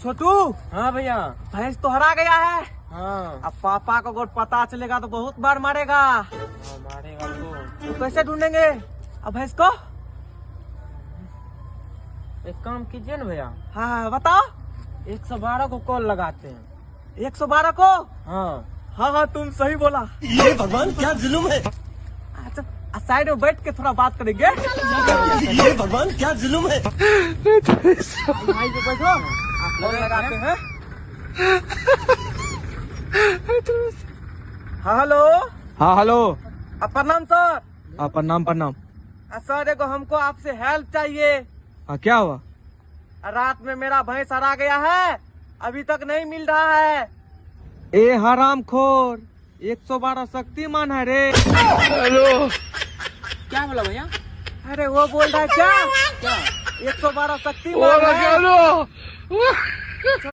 छोटू। हाँ भैया। भैंस तो हरा गया है। हाँ। अब पापा को अगर पता चलेगा तो बहुत बार मारेगा। हाँ मारेगा तो कैसे ढूंढेंगे अब भैंस को? एक काम कीजिए ना भैया, हाँ बताओ। 112 को कॉल लगाते हैं। 112 को? हाँ हाँ तुम सही बोला। ये भगवान क्या जुल्म है। अच्छा साइड में बैठ के थोड़ा बात करेंगे। ये भगवान क्या जुल्म है। भाई को बैठो, कॉल लगाते हैं। हाँ हेलो। हाँ हेलो। प्रणाम सर। हाँ प्रणाम प्रणाम। सर एगो हमको आपसे हेल्प चाहिए। हाँ क्या हुआ? रात में मेरा भैंस हरा गया है, अभी तक नहीं मिल रहा है। ए हराम खोर, 112 शक्तिमान है रे। हेलो। क्या बोला भैया? अरे वो बोल रहा है क्या? 112 शक्तिमान है।